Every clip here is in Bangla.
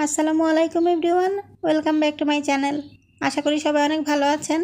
আসসালামু আলাইকুম everyone, welcome back to my channel. আশা করি সবাই অনেক ভালো আছেন।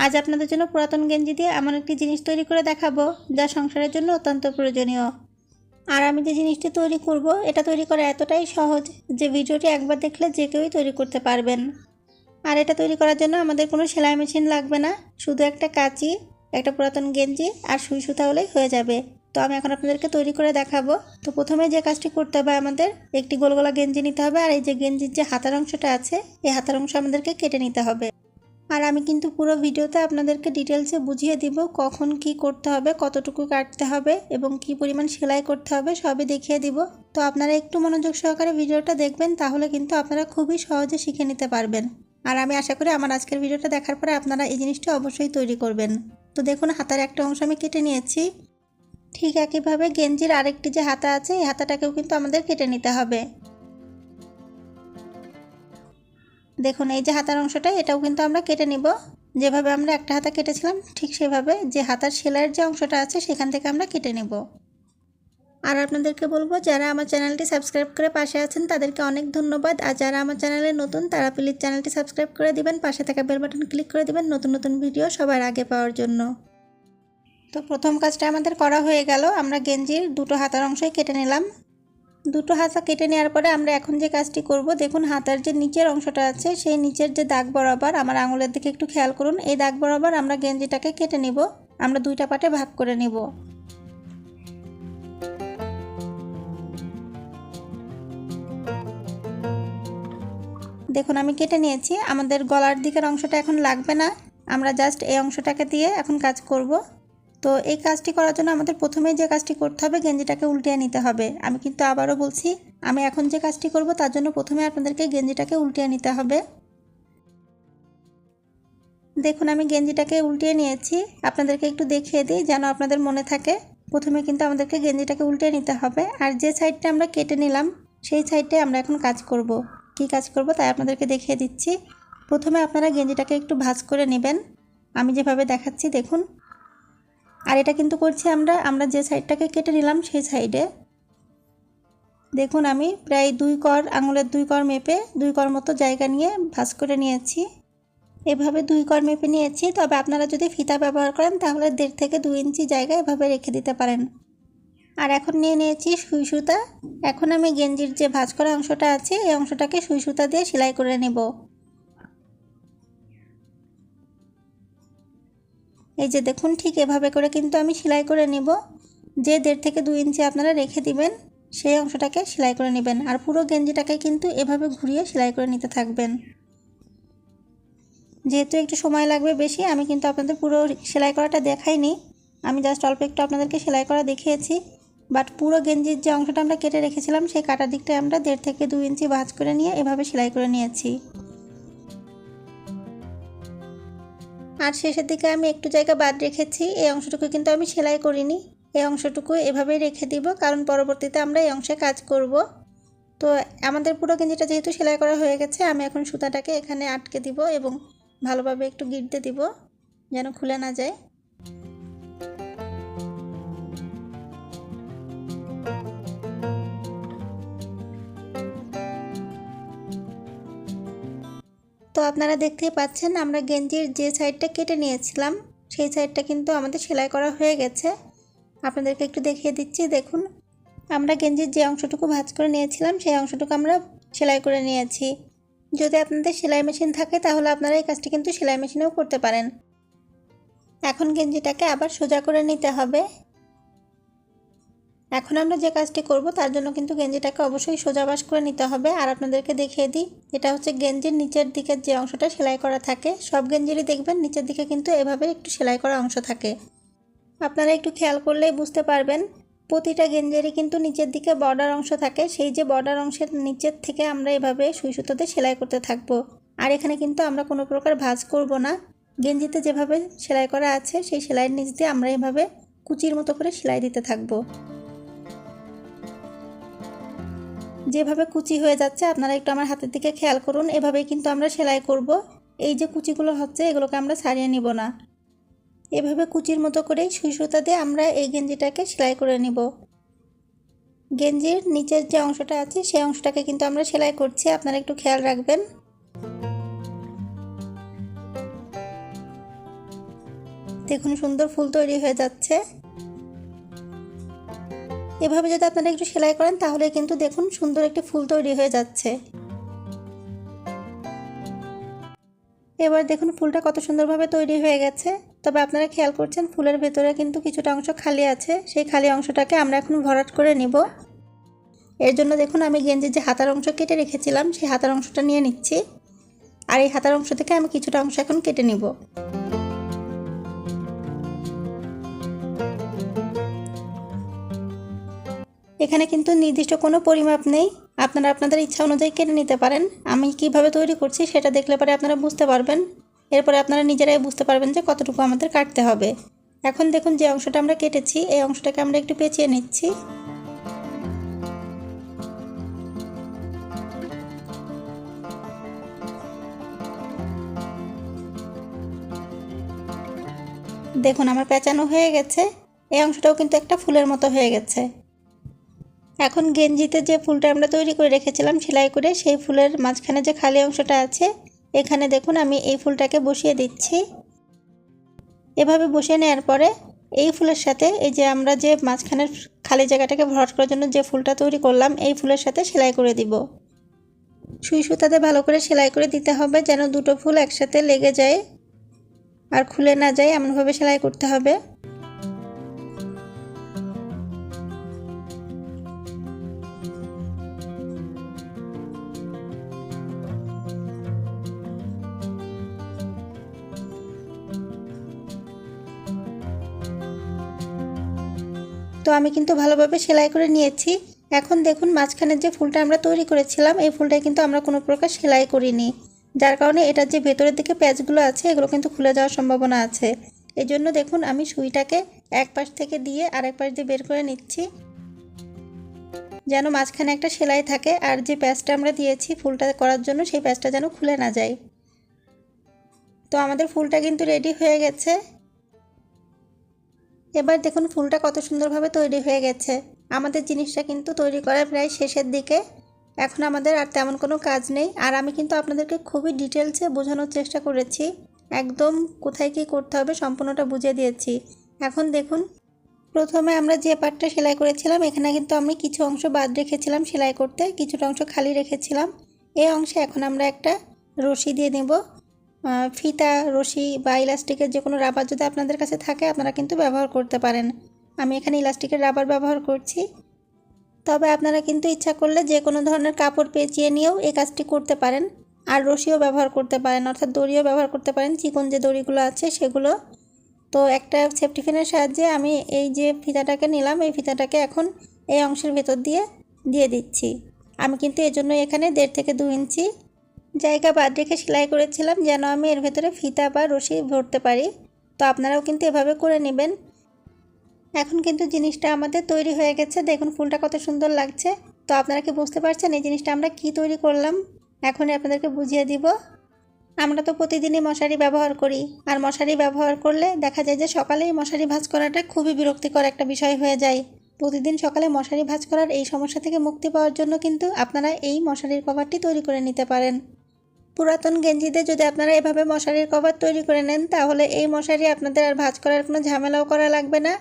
আজ আপনাদের জন্য পুরাতন গেঞ্জি দিয়ে এমন একটি জিনিস তৈরি করে দেখাবো যা সংসারের জন্য অত্যন্ত প্রয়োজনীয়। আর আমি যে জিনিসটি তৈরি করব এটা তৈরি করা এতটাই সহজ যে ভিডিওটি একবার দেখলে যে কেউই তৈরি করতে পারবেন। আর এটা তৈরি করার জন্য আমাদের কোনো সেলাই মেশিন লাগবে না, শুধু একটা কাঁচি, একটা পুরাতন গেঞ্জি আর সুই সুতা হলেই হয়ে যাবে। তো আমি এখন আপনাদেরকে তৈরি করে দেখাবো। তো প্রথমে যে কাজটি করতে হবে, আমাদের একটি গোল গলা গেঞ্জি নিতে হবে। আর এই যে গেঞ্জির যে হাতার অংশটা আছে, এই হাতার অংশ আমাদেরকে কেটে নিতে হবে। আর আমি কিন্তু পুরো ভিডিওতে আপনাদেরকে ডিটেলসে বুঝিয়ে দিব কখন কি করতে হবে, কতটুকু কাটতে হবে এবং কি পরিমাণ সেলাই করতে হবে, সবই দেখিয়ে দিব। তো আপনারা একটু মনোযোগ সহকারে ভিডিওটা দেখবেন, তাহলে কিন্তু আপনারা খুবই সহজে শিখে নিতে পারবেন। আর আমি আশা করি আমার আজকের ভিডিওটা দেখার পরে আপনারা এই জিনিসটা অবশ্যই তৈরি করবেন। তো দেখুন, হাতার একটা অংশ আমি কেটে নিয়েছি। ঠিক একইভাবে গেঞ্জির আরেকটি যে হাতা আছে, এই হাতাটাকেও কিন্তু আমাদের কেটে নিতে হবে। দেখুন, এই যে হাতার অংশটা, এটাও কিন্তু আমরা কেটে নিব। যেভাবে আমরা একটা হাতা কেটেছিলাম ঠিক সেভাবে যে হাতার সেলাইয়ের যে অংশটা আছে সেখান থেকে আমরা কেটে নেব। আর আপনাদেরকে বলবো, যারা আমার চ্যানেলটি সাবস্ক্রাইব করে পাশে আছেন তাদেরকে অনেক ধন্যবাদ। আর যারা আমার চ্যানেলে নতুন তারা প্লিজ চ্যানেলটি সাবস্ক্রাইব করে দিবেন, পাশে থাকা বেল বাটন ক্লিক করে দিবেন নতুন নতুন ভিডিও সবার আগে পাওয়ার জন্য। তো প্রথম কাজটা আমাদের করা হয়ে গেল। আমরা গেঞ্জির দুটো হাতার অংশই কেটে নিলাম। দুটো হাতা কেটে নেওয়ার পরে আমরা এখন যে কাজটি করব, দেখুন হাতার যে নিচের অংশটা আছে সেই নিচের যে দাগ বরাবর, আমার আঙুলের দিকে একটু খেয়াল করুন, এই দাগ বরাবর আমরা গেঞ্জিটাকে কেটে নিব। আমরা দুইটা পার্টে ভাগ করে নিব। দেখুন আমি কেটে নিয়েছি। আমাদের গলার দিকের অংশটা এখন লাগবে না, আমরা জাস্ট এই অংশটাকে দিয়ে এখন কাজ করব। তো এই কাজটি করার জন্য আমাদের প্রথমেই যে কাজটি করতে হবে, গেঞ্জিটাকে উল্টিয়ে নিতে হবে। আমি কিন্তু আবারও বলছি, আমি এখন যে কাজটি করব তার জন্য প্রথমে আপনাদেরকে গেঞ্জিটাকে উল্টিয়ে নিতে হবে। দেখুন আমি গেঞ্জিটাকে উল্টিয়ে নিয়েছি, আপনাদেরকে একটু দেখিয়ে দিই যেন আপনাদের মনে থাকে। প্রথমে কিন্তু আমাদেরকে গেঞ্জিটাকে উল্টিয়ে নিতে হবে, আর যে সাইডটা আমরা কেটে নিলাম সেই সাইডে আমরা এখন কাজ করব। কি কাজ করব তাই আপনাদেরকে দেখিয়ে দিচ্ছি। প্রথমে আপনারা গেঞ্জিটাকে একটু ভাঁজ করে নেবেন, আমি যেভাবে দেখাচ্ছি দেখুন। আর এটা কিন্তু করছি আমরা যে সাইডটাকে কেটে নিলাম সেই সাইডে। দেখুন আমি প্রায় 2 কর, আঙুলের 2 কর মেপে 2 কর মতো জায়গা নিয়ে ভাঁজ করে নিয়েছি। এভাবে 2 কর মেপে নিয়েছি। তবে আপনারা যদি ফিতা ব্যবহার করেন তাহলে 1.5 থেকে 2 ইঞ্চি জায়গা এভাবে রেখে দিতে পারেন। আর এখন নিয়ে নিয়েছি সুই সুতা। এখন আমি গেঞ্জির যে ভাঁজ করা অংশটা আছে এই অংশটাকে সুই সুতা দিয়ে সেলাই করে নেব। এই যে দেখুন, ঠিক এভাবে করে কিন্তু আমি সেলাই করে নেব। যে 1.5 থেকে 2 ইঞ্চি আপনারা রেখে দিবেন সেই অংশটাকে সেলাই করে নেবেন। আর পুরো গেঞ্জিটাকে কিন্তু এভাবে ঘুরিয়ে সেলাই করে নিতে থাকবেন। যেহেতু একটু সময় লাগবে বেশি, আমি কিন্তু আপনাদের পুরো সেলাই করাটা দেখাইনি, আমি জাস্ট অল্প একটু আপনাদেরকে সেলাই করা দেখিয়েছি। বাট পুরো গেঞ্জির যে অংশটা আমরা কেটে রেখেছিলাম সেই কাটার দিকটায় আমরা 1.5 থেকে 2 ইঞ্চি ভাঁজ করে নিয়ে এভাবে সেলাই করে নিয়েছি। আর শেষের দিকে আমি একটু জায়গা বাদ রেখেছি, এই অংশটুকু কিন্তু আমি সেলাই করিনি। এই অংশটুকু এভাবেই রেখে দিব, কারণ পরবর্তীতে আমরা এই অংশে কাজ করব। তো আমাদের পুরো গেঞ্জিটা যেহেতু সেলাই করা হয়ে গেছে, আমি এখন সুতাটাকে এখানে আটকে দিব এবং ভালোভাবে একটু গিঁটতে দিব যেন খুলে না যায়। তো আপনারা দেখতেই পাচ্ছেন, আমরা গেঞ্জির যে সাইডটা কেটে নিয়েছিলাম সেই সাইডটা কিন্তু আমাদের সেলাই করা হয়ে গেছে। আপনাদেরকে একটু দেখিয়ে দিচ্ছি। দেখুন আমরা গেঞ্জির যে অংশটুকু ভাঁজ করে নিয়েছিলাম সেই অংশটুকু আমরা সেলাই করে নিয়েছি। যদি আপনাদের সেলাই মেশিন থাকে তাহলে আপনারা এই কাজটি কিন্তু সেলাই মেশিনেও করতে পারেন। এখন গেঞ্জিটাকে আবার সোজা করে নিতে হবে। এখন আমরা যে কাজটি করব তার জন্য কিন্তু গেঞ্জিটাকে অবশ্যই সোজা বাস করে নিতে হবে। আর আপনাদেরকে দেখিয়ে দিই, এটা হচ্ছে গেঞ্জির নিচের দিকের যে অংশটা সেলাই করা থাকে। সব গেঞ্জিরই দেখবেন নিচের দিকে কিন্তু এভাবে একটু সেলাই করা অংশ থাকে। আপনারা একটু খেয়াল করলেই বুঝতে পারবেন, প্রতিটা গেঞ্জিরই কিন্তু নিচের দিকে বর্ডার অংশ থাকে। সেই যে বর্ডার অংশের নিচের থেকে আমরা এভাবে সুই সুতোতে সেলাই করতে থাকবো। আর এখানে কিন্তু আমরা কোনো প্রকার ভাঁজ করব না। গেঞ্জিতে যেভাবে সেলাই করা আছে সেই সেলাইয়ের নিচ দিয়ে আমরা এভাবে কুচির মতো করে সেলাই দিতে থাকবো। যেভাবে কুচি হয়ে যাচ্ছে আপনারা একটু আমার হাতের দিকে খেয়াল করুন, এভাবেই কিন্তু আমরা সেলাই করব। এই যে কুচিগুলো হচ্ছে এগুলোকে আমরা ছাড়িয়ে নিব না, এভাবে কুচির মতো করেই সুই সুতা দিয়ে আমরা এই গেঞ্জিটাকে সেলাই করে নিব। গেঞ্জির নিচের যে অংশটা আছে সেই অংশটাকে কিন্তু আমরা সেলাই করছি, আপনারা একটু খেয়াল রাখবেন। দেখুন সুন্দর ফুল তৈরি হয়ে যাচ্ছে। এভাবে যদি আপনারা একটু সেলাই করেন তাহলে কিন্তু দেখুন সুন্দর একটি ফুল তৈরি হয়ে যাচ্ছে। এবার দেখুন ফুলটা কত সুন্দরভাবে তৈরি হয়ে গেছে। তবে আপনারা খেয়াল করছেন ফুলের ভেতরে কিন্তু কিছুটা অংশ খালি আছে, সেই খালি অংশটাকে আমরা এখন ভরাট করে নিব। এর জন্য দেখুন আমি গেঞ্জির যে হাতার অংশ কেটে রেখেছিলাম সেই হাতার অংশটা নিয়ে নিচ্ছি, আর এই হাতার অংশ থেকে আমি কিছুটা অংশ এখন কেটে নিব। এখানে কিন্তু নির্দিষ্ট কোনো পরিমাপ নেই, আপনারা আপনাদের ইচ্ছা অনুযায়ী কেটে নিতে পারেন। আমি কিভাবে তৈরি করছি সেটা দেখলে পরে আপনারা বুঝতে পারবেন, এরপরে আপনারা নিজেরাই বুঝতে পারবেন যে কতটুকু আমাদের কাটতে হবে। এখন দেখুন যে অংশটা আমরা কেটেছি এই অংশটাকে আমরা একটু পেঁচিয়ে নিচ্ছি। দেখুন আমার পেঁচানো হয়ে গেছে, এই অংশটাও কিন্তু একটা ফুলের মতো হয়ে গেছে। এখন গেঞ্জিতে যে ফুলটা আমরা তৈরি করে রেখেছিলাম সেলাই করে, সেই ফুলের মাঝখানে যে খালি অংশটা আছে এখানে দেখুন আমি এই ফুলটাকে বসিয়ে দিচ্ছি। এভাবে বসিয়ে নেওয়ার পরে এই ফুলের সাথে এই যে আমরা যে মাঝখানের খালি জায়গাটাকে ভরাট করার জন্য যে ফুলটা তৈরি করলাম এই ফুলের সাথে সেলাই করে দিব। সুই সুতাতে ভালো করে সেলাই করে দিতে হবে যেন দুটো ফুল একসাথে লেগে যায় আর খুলে না যায়, এমনভাবে সেলাই করতে হবে। তো আমি কিন্তু ভালোভাবে সেলাই করে নিয়েছি। এখন দেখুন মাঝখানের যে ফুলটা আমরা তৈরি করেছিলাম এই ফুলটা কিন্তু আমরা কোনো প্রকার সেলাই করিনি, যার কারণে এটার যে ভেতরের দিকে প্যাচগুলো আছে এগুলো কিন্তু খুলে যাওয়ার সম্ভাবনা আছে। এই জন্য দেখুন আমি সুইটাকে এক পাশ থেকে দিয়ে আরেক পাশ দিয়ে বের করে নিচ্ছি, যেন মাঝখানে একটা সেলাই থাকে, আর যে প্যাচটা আমরা দিয়েছি ফুলটা করার জন্য সেই প্যাচটা যেন খুলে না যায়। তো আমাদের ফুলটা কিন্তু রেডি হয়ে গেছে। এবার দেখুন ফুলটা কত সুন্দরভাবে তৈরি হয়ে গেছে। আমাদের জিনিসটা কিন্তু তৈরি করার প্রায় শেষের দিকে, এখন আমাদের আর তেমন কোনো কাজ নেই। আর আমি কিন্তু আপনাদেরকে খুবই ডিটেলসে বোঝানোর চেষ্টা করেছি, একদম কোথায় কী করতে হবে সম্পূর্ণটা বুঝিয়ে দিয়েছি। এখন দেখুন প্রথমে আমরা যে পার্টটা সেলাই করেছিলাম এখানে কিন্তু আমি কিছু অংশ বাদ রেখেছিলাম সেলাই করতে, কিছুটা অংশ খালি রেখেছিলাম। এই অংশে এখন আমরা একটা রশি দিয়ে নেব, ফিতা, রশি বা ইলাস্টিকের যে কোনো রাবার যদি আপনাদের কাছে থাকে আপনারা কিন্তু ব্যবহার করতে পারেন। আমি এখানে ইলাস্টিকের রাবার ব্যবহার করছি, তবে আপনারা কিন্তু ইচ্ছা করলে যে কোনো ধরনের কাপড় পেঁচিয়ে নিয়েও এই কাজটি করতে পারেন। আর রশিও ব্যবহার করতে পারেন, অর্থাৎ দড়িও ব্যবহার করতে পারেন, চিকন যে দড়িগুলো আছে সেগুলো। তো একটা সেফটি পিনের সাহায্যে আমি এই যে ফিতাটাকে নিলাম এই ফিতাটাকে এখন এই অংশের ভেতর দিয়ে দিচ্ছি। আমি কিন্তু এর জন্য এখানে 1.5 থেকে 2 ইঞ্চি জায়গা বাদ রেখে সেলাই করেছিলাম যেন আমি এর ভেতরে ফিতা বা রশি ভরতে পারি। তো আপনারাও কিন্তু এভাবে করে নেবেন। এখন কিন্তু জিনিসটা আমাদের তৈরি হয়ে গেছে, দেখুন ফুলটা কত সুন্দর লাগছে। তো আপনারা কি বুঝতে পারছেন এই জিনিসটা আমরা কি তৈরি করলাম? এখনই আপনাদেরকে বুঝিয়ে দিব। আমরা তো প্রতিদিনই মশারি ব্যবহার করি, আর মশারি ব্যবহার করলে দেখা যায় যে সকালেই মশারি ভাঁজ করাটা খুবই বিরক্তিকর একটা বিষয় হয়ে যায়। প্রতিদিন সকালে মশারি ভাঁজ করার এই সমস্যা থেকে মুক্তি পাওয়ার জন্য কিন্তু আপনারা এই মশারির কভারটি তৈরি করে নিতে পারেন। পুরাতন গেঞ্জিতে যদি আপনারা এভাবে মশারির কভার তৈরি করে নেন তাহলে এই মশারি আপনাদের আর ভাঁজ করার কোনো ঝামেলাও করা লাগবে না।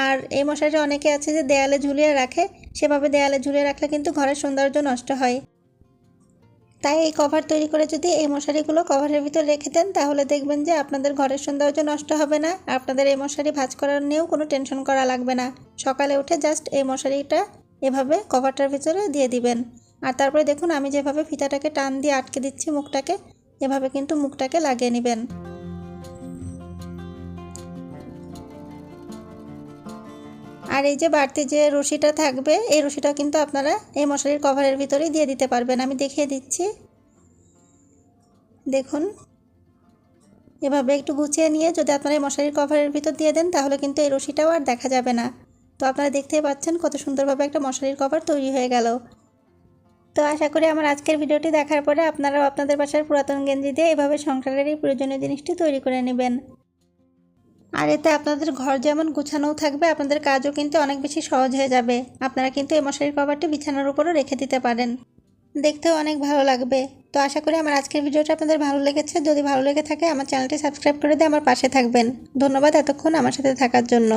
আর এই মশারি অনেকে আছে যে দেয়ালে ঝুলিয়ে রাখে, সেভাবে দেয়ালে ঝুলিয়ে রাখলে কিন্তু ঘরের সৌন্দর্য নষ্ট হয়। তাই এই কভার তৈরি করে যদি এই মশারিগুলো কভারের ভিতর রেখে দেন তাহলে দেখবেন যে আপনাদের ঘরের সৌন্দর্য নষ্ট হবে না, আপনাদের এই মশারি ভাঁজ করার নিয়েও কোনো টেনশন করা লাগবে না। সকালে উঠে জাস্ট এই মশারিটা এভাবে কভারটার ভিতরে দিয়ে দিবেন। আর তারপরে দেখুন আমি যেভাবে ফিতাটাকে টান দিয়ে আটকে দিচ্ছি মুখটাকে, এভাবে কিন্তু মুখটাকে লাগিয়ে নেবেন। আর এই যে বাড়তি যে রশিটা থাকবে এই রশিটা কিন্তু আপনারা এই মশারির কভারের ভিতরেই দিয়ে দিতে পারবেন, আমি দেখিয়ে দিচ্ছি। দেখুন এভাবে একটু গুছিয়ে নিয়ে যদি আপনারা এই মশারির কভারের ভিতর দিয়ে দেন তাহলে কিন্তু এই রশিটাও আর দেখা যাবে না। তো আপনারা দেখতেই পাচ্ছেন কত সুন্দরভাবে একটা মশারির কভার তৈরি হয়ে গেল। তো আশা করি আমার আজকের ভিডিওটি দেখার পরে আপনারাও আপনাদের বাসার পুরাতন গেঞ্জি দিয়ে এভাবে সংসারের এই প্রয়োজনীয় জিনিসটি তৈরি করে নেবেন। আর এতে আপনাদের ঘর যেমন গুছানোও থাকবে, আপনাদের কাজও কিন্তু অনেক বেশি সহজ হয়ে যাবে। আপনারা কিন্তু এই মশারির কভারটি বিছানার উপরও রেখে দিতে পারেন, দেখতেও অনেক ভালো লাগবে। তো আশা করি আমার আজকের ভিডিওটা আপনাদের ভালো লেগেছে। যদি ভালো লেগে থাকে আমার চ্যানেলটি সাবস্ক্রাইব করে দিয়ে আমার পাশে থাকবেন। ধন্যবাদ এতক্ষণ আমার সাথে থাকার জন্য।